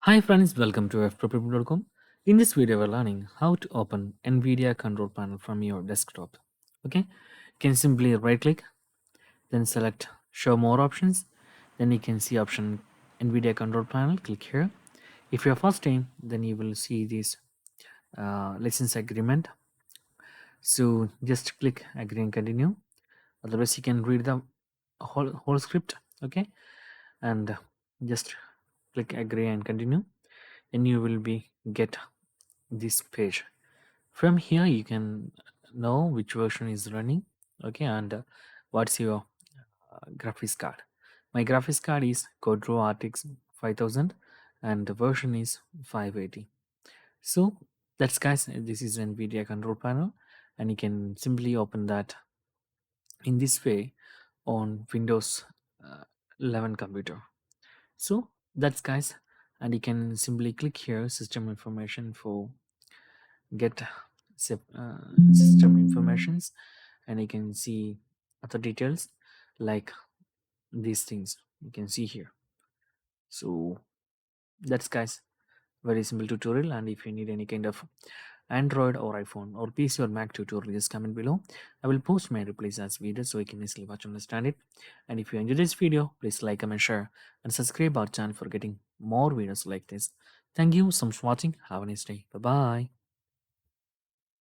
Hi friends, welcome to Ftopreview.com. In this video, we're learning how to open NVIDIA Control Panel from your desktop. Okay, you can simply right click, then select Show More Options. Then you can see option NVIDIA Control Panel. Click here. If you're first time, then you will see this license agreement. So just click Agree and Continue. Otherwise, you can read the whole script. Okay, and just click Agree and Continue. Then you will be get this page. From here you can know which version is running. Okay, and what's your graphics card. My graphics card is Quadro RTX 5000 and the version is 580. So that's guys, this is NVIDIA control panel, and you can simply open that in this way on Windows uh, 11 computer. So that's guys, and you can simply click here system information for get system informations, and you can see other details like these things you can see here. So that's guys, very simple tutorial, and if you need any kind of Android or iPhone or PC or Mac tutorial, just comment below. I will post my replies as videos so you can easily watch and understand it. And if you enjoyed this video, please like, comment, share, and subscribe our channel for getting more videos like this. Thank you so much for watching. Have a nice day. Bye bye.